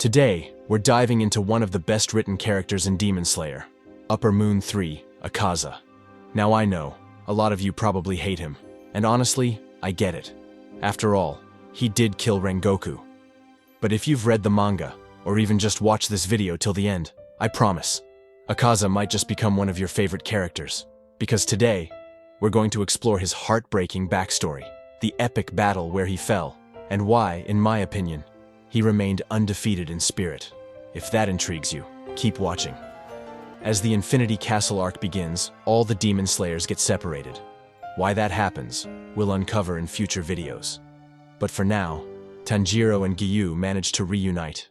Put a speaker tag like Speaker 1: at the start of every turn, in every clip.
Speaker 1: Today, we're diving into one of the best-written characters in Demon Slayer, Upper Moon 3, Akaza. Now I know, a lot of you probably hate him, and honestly, I get it. After all, he did kill Rengoku. But if you've read the manga, or even just watched this video till the end, I promise, Akaza might just become one of your favorite characters. Because today, we're going to explore his heartbreaking backstory, the epic battle where he fell, and why, in my opinion, he remained undefeated in spirit. If that intrigues you, keep watching. As the Infinity Castle arc begins, all the Demon Slayers get separated. Why that happens, we'll uncover in future videos. But for now, Tanjiro and Giyu manage to reunite,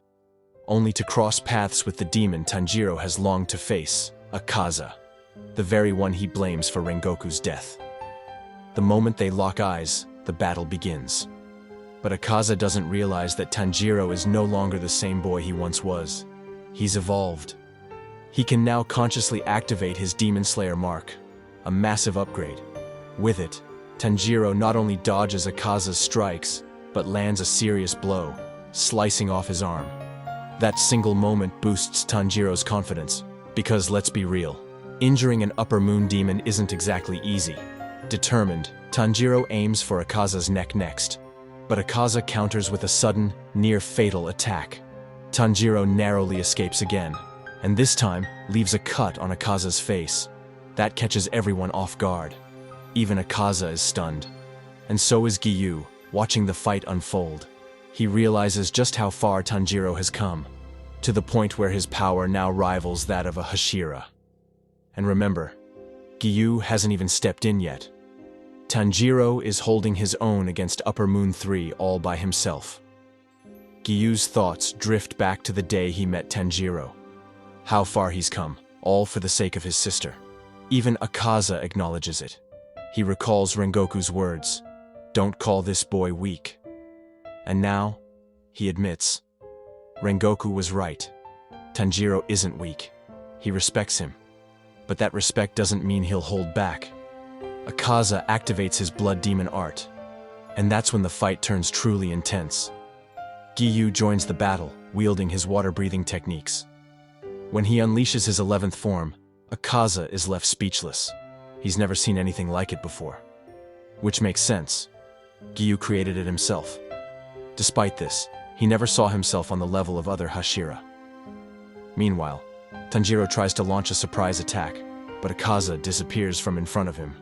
Speaker 1: only to cross paths with the demon Tanjiro has longed to face, Akaza, the very one he blames for Rengoku's death. The moment they lock eyes, the battle begins. But Akaza doesn't realize that Tanjiro is no longer the same boy he once was. He's evolved. He can now consciously activate his Demon Slayer mark, a massive upgrade. With it, Tanjiro not only dodges Akaza's strikes, but lands a serious blow, slicing off his arm. That single moment boosts Tanjiro's confidence, because let's be real, injuring an Upper Moon demon isn't exactly easy. Determined, Tanjiro aims for Akaza's neck next, but Akaza counters with a sudden, near-fatal attack. Tanjiro narrowly escapes again, and this time leaves a cut on Akaza's face. That catches everyone off guard. Even Akaza is stunned. And so is Giyu, watching the fight unfold. He realizes just how far Tanjiro has come, to the point where his power now rivals that of a hashira. And remember, Giyu hasn't even stepped in yet. Tanjiro is holding his own against Upper Moon 3 all by himself. Giyu's thoughts drift back to the day he met Tanjiro. How far he's come, all for the sake of his sister. Even Akaza acknowledges it. He recalls Rengoku's words, "Don't call this boy weak." And now, he admits, Rengoku was right. Tanjiro isn't weak. He respects him. But that respect doesn't mean he'll hold back. Akaza activates his blood demon art, and that's when the fight turns truly intense. Giyu joins the battle, wielding his water-breathing techniques. When he unleashes his 11th form, Akaza is left speechless. He's never seen anything like it before. Which makes sense. Giyu created it himself. Despite this, he never saw himself on the level of other hashira. Meanwhile, Tanjiro tries to launch a surprise attack, but Akaza disappears from in front of him,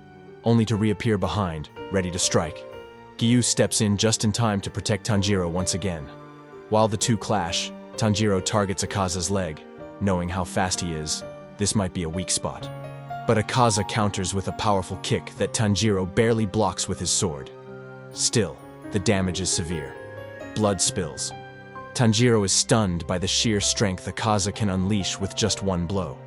Speaker 1: only to reappear behind, ready to strike. Giyu steps in just in time to protect Tanjiro once again. While the two clash, Tanjiro targets Akaza's leg. Knowing how fast he is, this might be a weak spot. But Akaza counters with a powerful kick that Tanjiro barely blocks with his sword. Still, the damage is severe. Blood spills. Tanjiro is stunned by the sheer strength Akaza can unleash with just one blow.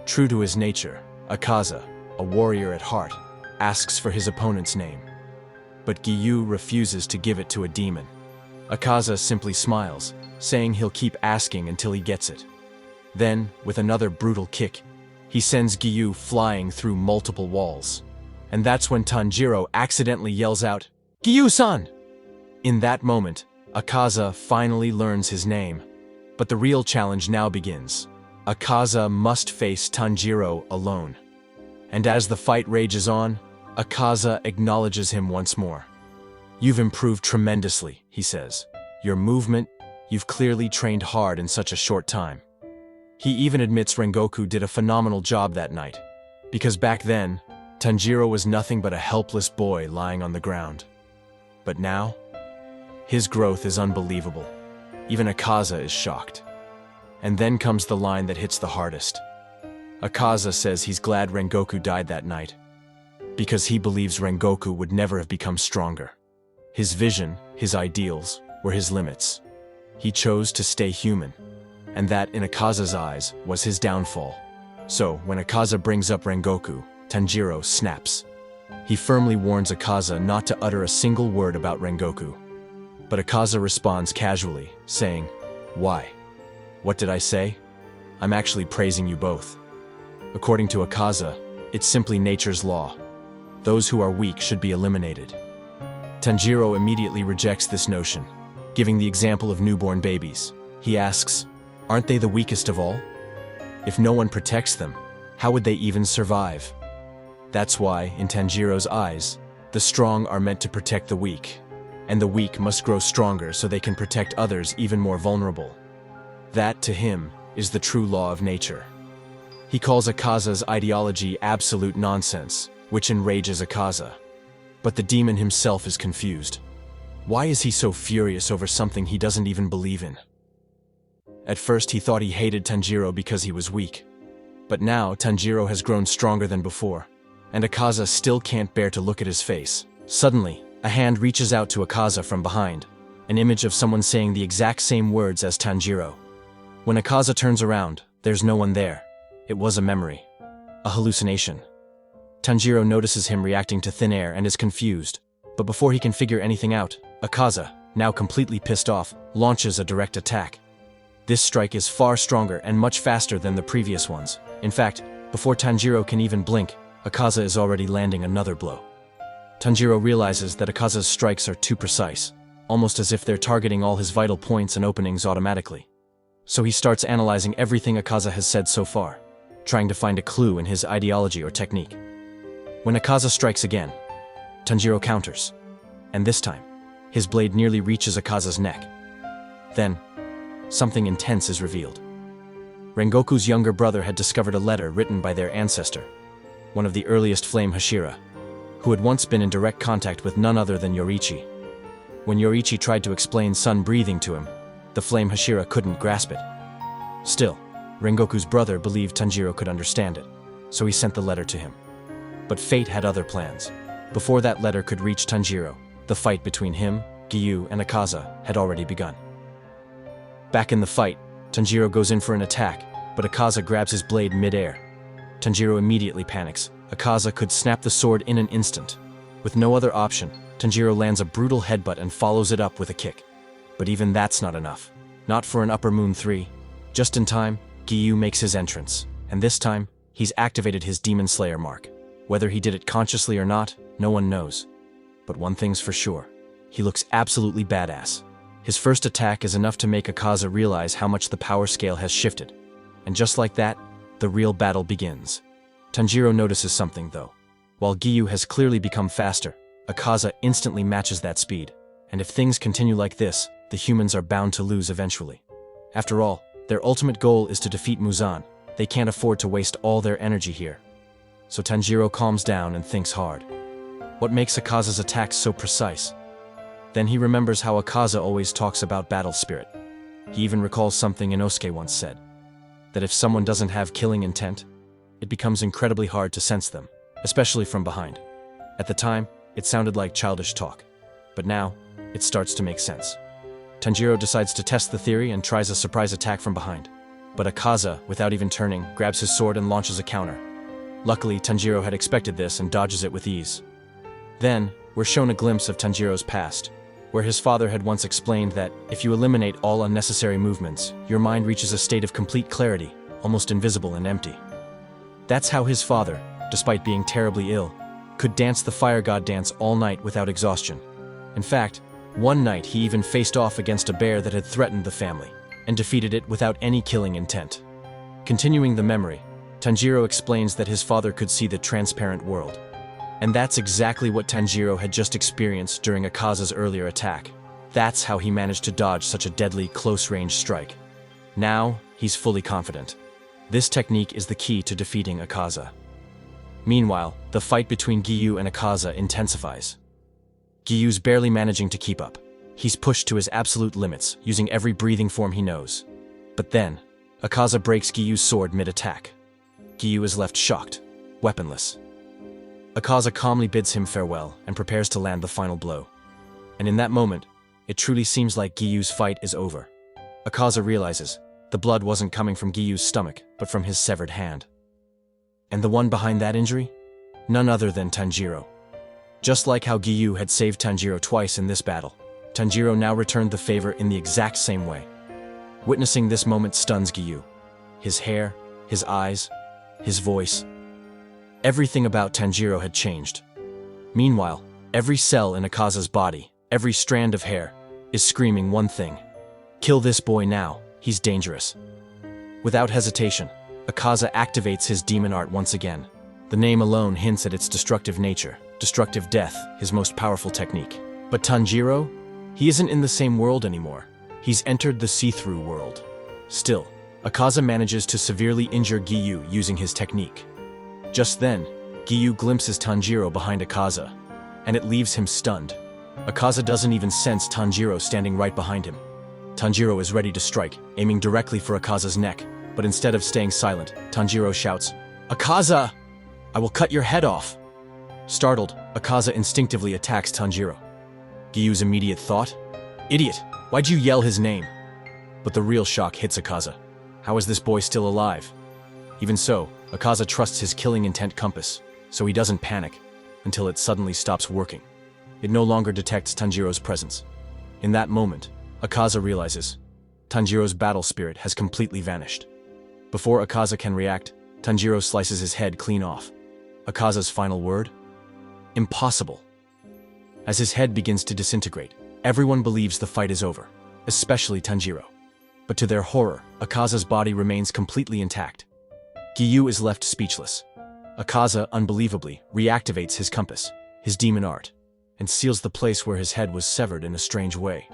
Speaker 1: True to his nature, Akaza, a warrior at heart, asks for his opponent's name. But Giyu refuses to give it to a demon. Akaza simply smiles, saying he'll keep asking until he gets it. Then, with another brutal kick, he sends Giyu flying through multiple walls. And that's when Tanjiro accidentally yells out, "Giyu-san!" In that moment, Akaza finally learns his name. But the real challenge now begins. Akaza must face Tanjiro alone. And as the fight rages on, Akaza acknowledges him once more. "You've improved tremendously," he says. "Your movement, you've clearly trained hard in such a short time." He even admits Rengoku did a phenomenal job that night, because back then, Tanjiro was nothing but a helpless boy lying on the ground. But now, his growth is unbelievable. Even Akaza is shocked. And then comes the line that hits the hardest. Akaza says he's glad Rengoku died that night, because he believes Rengoku would never have become stronger. His vision, his ideals, were his limits. He chose to stay human. And that, in Akaza's eyes, was his downfall. So, when Akaza brings up Rengoku, Tanjiro snaps. He firmly warns Akaza not to utter a single word about Rengoku. But Akaza responds casually, saying, "Why? What did I say? I'm actually praising you both." According to Akaza, it's simply nature's law. Those who are weak should be eliminated. Tanjiro immediately rejects this notion, giving the example of newborn babies. He asks, aren't they the weakest of all? If no one protects them, how would they even survive? That's why, in Tanjiro's eyes, the strong are meant to protect the weak, and the weak must grow stronger so they can protect others even more vulnerable. That, to him, is the true law of nature. He calls Akaza's ideology absolute nonsense, which enrages Akaza. But the demon himself is confused. Why is he so furious over something he doesn't even believe in? At first he thought he hated Tanjiro because he was weak. But now Tanjiro has grown stronger than before, and Akaza still can't bear to look at his face. Suddenly, a hand reaches out to Akaza from behind, an image of someone saying the exact same words as Tanjiro. When Akaza turns around, there's no one there. It was a memory. A hallucination. Tanjiro notices him reacting to thin air and is confused, but before he can figure anything out, Akaza, now completely pissed off, launches a direct attack. This strike is far stronger and much faster than the previous ones. In fact, before Tanjiro can even blink, Akaza is already landing another blow. Tanjiro realizes that Akaza's strikes are too precise, almost as if they're targeting all his vital points and openings automatically. So he starts analyzing everything Akaza has said so far, trying to find a clue in his ideology or technique. When Akaza strikes again, Tanjiro counters, and this time, his blade nearly reaches Akaza's neck. Then, something intense is revealed. Rengoku's younger brother had discovered a letter written by their ancestor, one of the earliest flame hashira, who had once been in direct contact with none other than Yoriichi. When Yoriichi tried to explain sun breathing to him, the flame hashira couldn't grasp it. Still, Rengoku's brother believed Tanjiro could understand it, so he sent the letter to him. But fate had other plans. Before that letter could reach Tanjiro, the fight between him, Giyu, and Akaza had already begun. Back in the fight, Tanjiro goes in for an attack, but Akaza grabs his blade mid-air. Tanjiro immediately panics. Akaza could snap the sword in an instant. With no other option, Tanjiro lands a brutal headbutt and follows it up with a kick. But even that's not enough. Not for an Upper Moon 3. Just in time, Giyu makes his entrance, and this time, he's activated his Demon Slayer mark. Whether he did it consciously or not, no one knows. But one thing's for sure. He looks absolutely badass. His first attack is enough to make Akaza realize how much the power scale has shifted. And just like that, the real battle begins. Tanjiro notices something, though. While Giyu has clearly become faster, Akaza instantly matches that speed. And if things continue like this, the humans are bound to lose eventually. After all, their ultimate goal is to defeat Muzan. They can't afford to waste all their energy here. So Tanjiro calms down and thinks hard. What makes Akaza's attacks so precise? Then he remembers how Akaza always talks about battle spirit. He even recalls something Inosuke once said, that if someone doesn't have killing intent, it becomes incredibly hard to sense them, especially from behind. At the time, it sounded like childish talk, but now, it starts to make sense. Tanjiro decides to test the theory and tries a surprise attack from behind. But Akaza, without even turning, grabs his sword and launches a counter. Luckily, Tanjiro had expected this and dodges it with ease. Then, we're shown a glimpse of Tanjiro's past, where his father had once explained that if you eliminate all unnecessary movements, your mind reaches a state of complete clarity, almost invisible and empty. That's how his father, despite being terribly ill, could dance the fire god dance all night without exhaustion. In fact, one night he even faced off against a bear that had threatened the family, and defeated it without any killing intent. Continuing the memory, Tanjiro explains that his father could see the transparent world. And that's exactly what Tanjiro had just experienced during Akaza's earlier attack. That's how he managed to dodge such a deadly, close-range strike. Now, he's fully confident. This technique is the key to defeating Akaza. Meanwhile, the fight between Giyu and Akaza intensifies. Giyu's barely managing to keep up. He's pushed to his absolute limits, using every breathing form he knows. But then, Akaza breaks Giyu's sword mid-attack. Giyu is left shocked, weaponless. Akaza calmly bids him farewell and prepares to land the final blow. And in that moment, it truly seems like Giyu's fight is over. Akaza realizes the blood wasn't coming from Giyu's stomach, but from his severed hand. And the one behind that injury? None other than Tanjiro. Just like how Giyu had saved Tanjiro twice in this battle, Tanjiro now returned the favor in the exact same way. Witnessing this moment stuns Giyu. His hair, his eyes, his voice. Everything about Tanjiro had changed. Meanwhile, every cell in Akaza's body, every strand of hair, is screaming one thing. Kill this boy now. He's dangerous. Without hesitation, Akaza activates his demon art once again. The name alone hints at its destructive nature, destructive death, his most powerful technique. But Tanjiro? He isn't in the same world anymore. He's entered the see-through world. Still, Akaza manages to severely injure Giyu using his technique. Just then, Giyu glimpses Tanjiro behind Akaza, and it leaves him stunned. Akaza doesn't even sense Tanjiro standing right behind him. Tanjiro is ready to strike, aiming directly for Akaza's neck, but instead of staying silent, Tanjiro shouts, "Akaza! I will cut your head off!" Startled, Akaza instinctively attacks Tanjiro. Giyu's immediate thought? "Idiot! Why'd you yell his name?" But the real shock hits Akaza. How is this boy still alive? Even so, Akaza trusts his killing intent compass, so he doesn't panic, until it suddenly stops working. It no longer detects Tanjiro's presence. In that moment, Akaza realizes Tanjiro's battle spirit has completely vanished. Before Akaza can react, Tanjiro slices his head clean off. Akaza's final word? Impossible. As his head begins to disintegrate, everyone believes the fight is over, especially Tanjiro. But to their horror, Akaza's body remains completely intact. Giyu is left speechless. Akaza, unbelievably, reactivates his compass, his demon art, and seals the place where his head was severed in a strange way.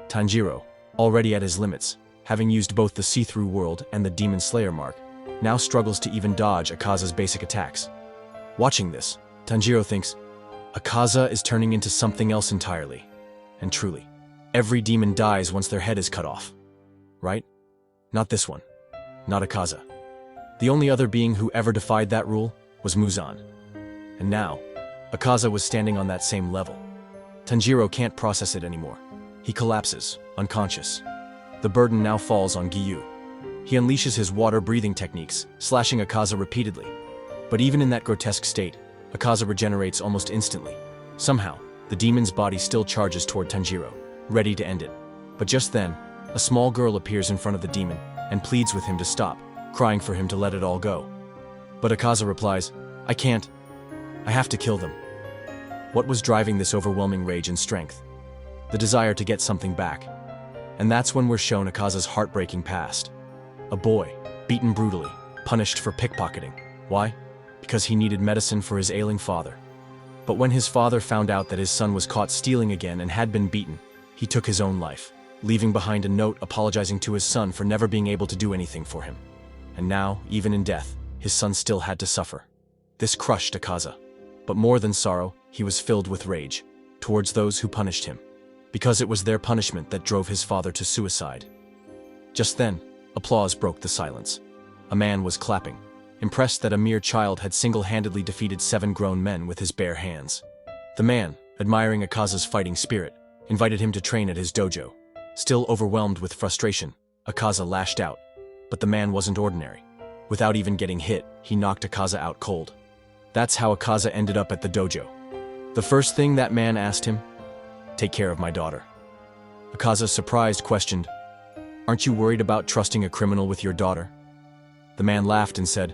Speaker 1: Tanjiro, already at his limits, having used both the see-through world and the Demon Slayer mark, now struggles to even dodge Akaza's basic attacks. Watching this, Tanjiro thinks, Akaza is turning into something else entirely. And truly, every demon dies once their head is cut off. Right? Not this one. Not Akaza. The only other being who ever defied that rule was Muzan. And now, Akaza was standing on that same level. Tanjiro can't process it anymore. He collapses, unconscious. The burden now falls on Giyu. He unleashes his water-breathing techniques, slashing Akaza repeatedly. But even in that grotesque state, Akaza regenerates almost instantly. Somehow, the demon's body still charges toward Tanjiro, ready to end it. But just then, a small girl appears in front of the demon and pleads with him to stop, crying for him to let it all go. But Akaza replies, "I can't. I have to kill them." What was driving this overwhelming rage and strength? The desire to get something back. And that's when we're shown Akaza's heartbreaking past. A boy, beaten brutally, punished for pickpocketing. Why? Because he needed medicine for his ailing father. But when his father found out that his son was caught stealing again and had been beaten, he took his own life, leaving behind a note apologizing to his son for never being able to do anything for him. And now, even in death, his son still had to suffer. This crushed Akaza. But more than sorrow, he was filled with rage, towards those who punished him, because it was their punishment that drove his father to suicide. Just then, applause broke the silence. A man was clapping, impressed that a mere child had single-handedly defeated 7 grown men with his bare hands. The man, admiring Akaza's fighting spirit, invited him to train at his dojo. Still overwhelmed with frustration, Akaza lashed out. But the man wasn't ordinary. Without even getting hit, he knocked Akaza out cold. That's how Akaza ended up at the dojo. The first thing that man asked him, "Take care of my daughter." Akaza, surprised, questioned, "Aren't you worried about trusting a criminal with your daughter?" The man laughed and said,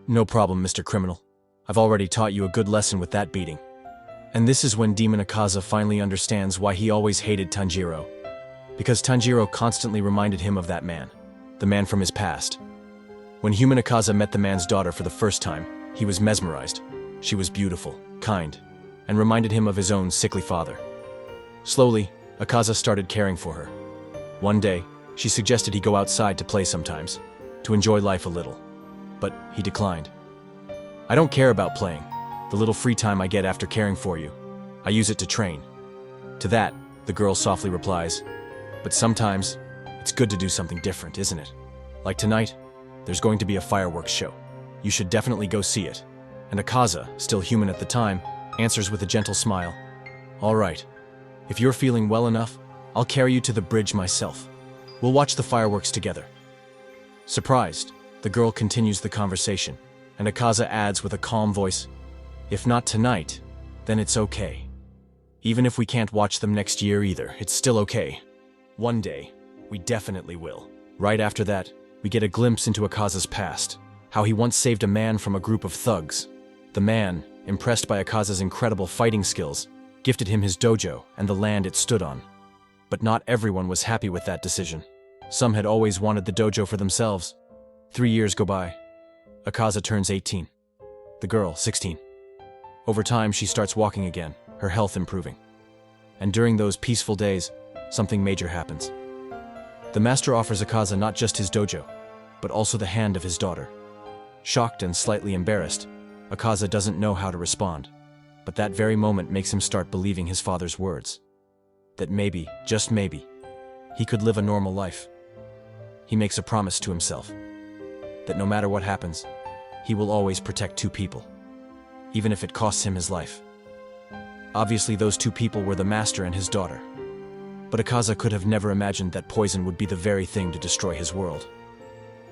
Speaker 1: "No problem, Mr. Criminal. I've already taught you a good lesson with that beating." And this is when Demon Akaza finally understands why he always hated Tanjiro. Because Tanjiro constantly reminded him of that man, the man from his past. When human Akaza met the man's daughter for the first time, he was mesmerized. She was beautiful, kind, and reminded him of his own sickly father. Slowly, Akaza started caring for her. One day, she suggested he go outside to play sometimes, to enjoy life a little. But he declined. "I don't care about playing. The little free time I get after caring for you, I use it to train." To that, the girl softly replies, "But sometimes, it's good to do something different, isn't it? Like tonight, there's going to be a fireworks show. You should definitely go see it." And Akaza, still human at the time, answers with a gentle smile, "All right. If you're feeling well enough, I'll carry you to the bridge myself. We'll watch the fireworks together." Surprised, the girl continues the conversation, and Akaza adds with a calm voice, "If not tonight, then it's okay. Even if we can't watch them next year either, it's still okay. One day, we definitely will." Right after that, we get a glimpse into Akaza's past, how he once saved a man from a group of thugs. The man, impressed by Akaza's incredible fighting skills, gifted him his dojo and the land it stood on. But not everyone was happy with that decision. Some had always wanted the dojo for themselves. 3 years go by. Akaza turns 18. The girl, 16. Over time, she starts walking again, her health improving. And during those peaceful days, something major happens. The master offers Akaza not just his dojo, but also the hand of his daughter. Shocked and slightly embarrassed, Akaza doesn't know how to respond, but that very moment makes him start believing his father's words. That maybe, just maybe, he could live a normal life. He makes a promise to himself that no matter what happens, he will always protect 2 people, even if it costs him his life. Obviously, those 2 people were the master and his daughter. But Akaza could have never imagined that poison would be the very thing to destroy his world.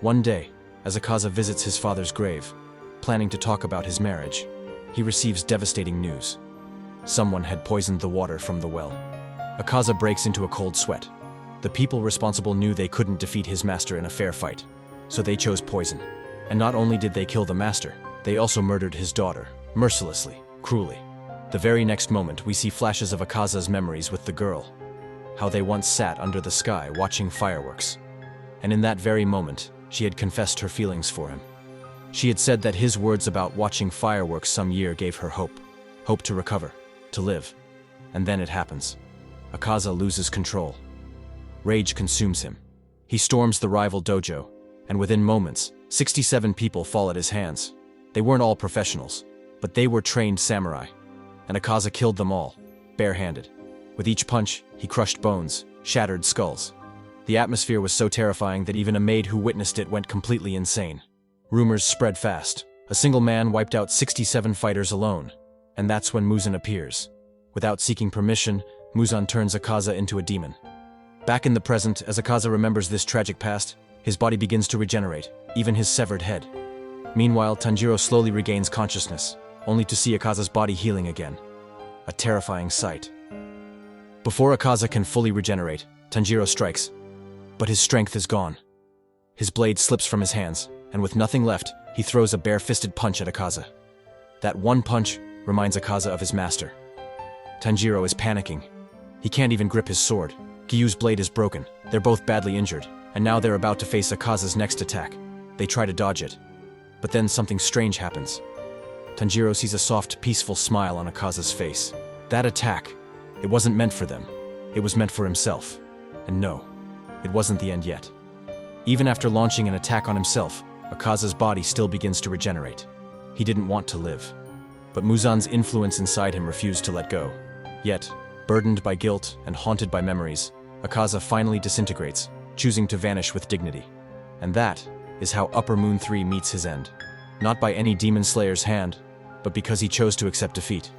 Speaker 1: One day, as Akaza visits his father's grave, planning to talk about his marriage, he receives devastating news. Someone had poisoned the water from the well. Akaza breaks into a cold sweat. The people responsible knew they couldn't defeat his master in a fair fight, so they chose poison. And not only did they kill the master, they also murdered his daughter, mercilessly, cruelly. The very next moment, we see flashes of Akaza's memories with the girl, how they once sat under the sky watching fireworks. And in that very moment, she had confessed her feelings for him. She had said that his words about watching fireworks some year gave her hope to recover, to live. And then it happens. Akaza loses control. Rage consumes him. He storms the rival dojo, and within moments, 67 people fall at his hands. They weren't all professionals, but they were trained samurai, and Akaza killed them all, barehanded. With each punch, he crushed bones, shattered skulls. The atmosphere was so terrifying that even a maid who witnessed it went completely insane. Rumors spread fast. A single man wiped out 67 fighters alone, and that's when Muzan appears. Without seeking permission, Muzan turns Akaza into a demon. Back in the present, as Akaza remembers this tragic past, his body begins to regenerate, even his severed head. Meanwhile, Tanjiro slowly regains consciousness, only to see Akaza's body healing again. A terrifying sight. Before Akaza can fully regenerate, Tanjiro strikes, but his strength is gone. His blade slips from his hands, and with nothing left, he throws a bare-fisted punch at Akaza. That one punch reminds Akaza of his master. Tanjiro is panicking. He can't even grip his sword. Giyu's blade is broken. They're both badly injured, and now they're about to face Akaza's next attack. They try to dodge it, but then something strange happens. Tanjiro sees a soft, peaceful smile on Akaza's face. That attack, it wasn't meant for them. It was meant for himself. And no, it wasn't the end yet. Even after launching an attack on himself, Akaza's body still begins to regenerate. He didn't want to live, but Muzan's influence inside him refused to let go. Yet, burdened by guilt and haunted by memories, Akaza finally disintegrates, choosing to vanish with dignity. And that is how Upper Moon 3 meets his end. Not by any demon slayer's hand, but because he chose to accept defeat.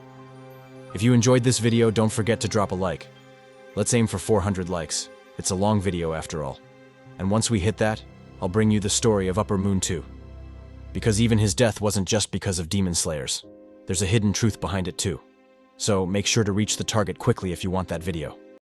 Speaker 1: If you enjoyed this video, don't forget to drop a like. Let's aim for 400 likes. It's a long video after all. And once we hit that, I'll bring you the story of Upper Moon 2. Because even his death wasn't just because of demon slayers. There's a hidden truth behind it too. So make sure to reach the target quickly if you want that video.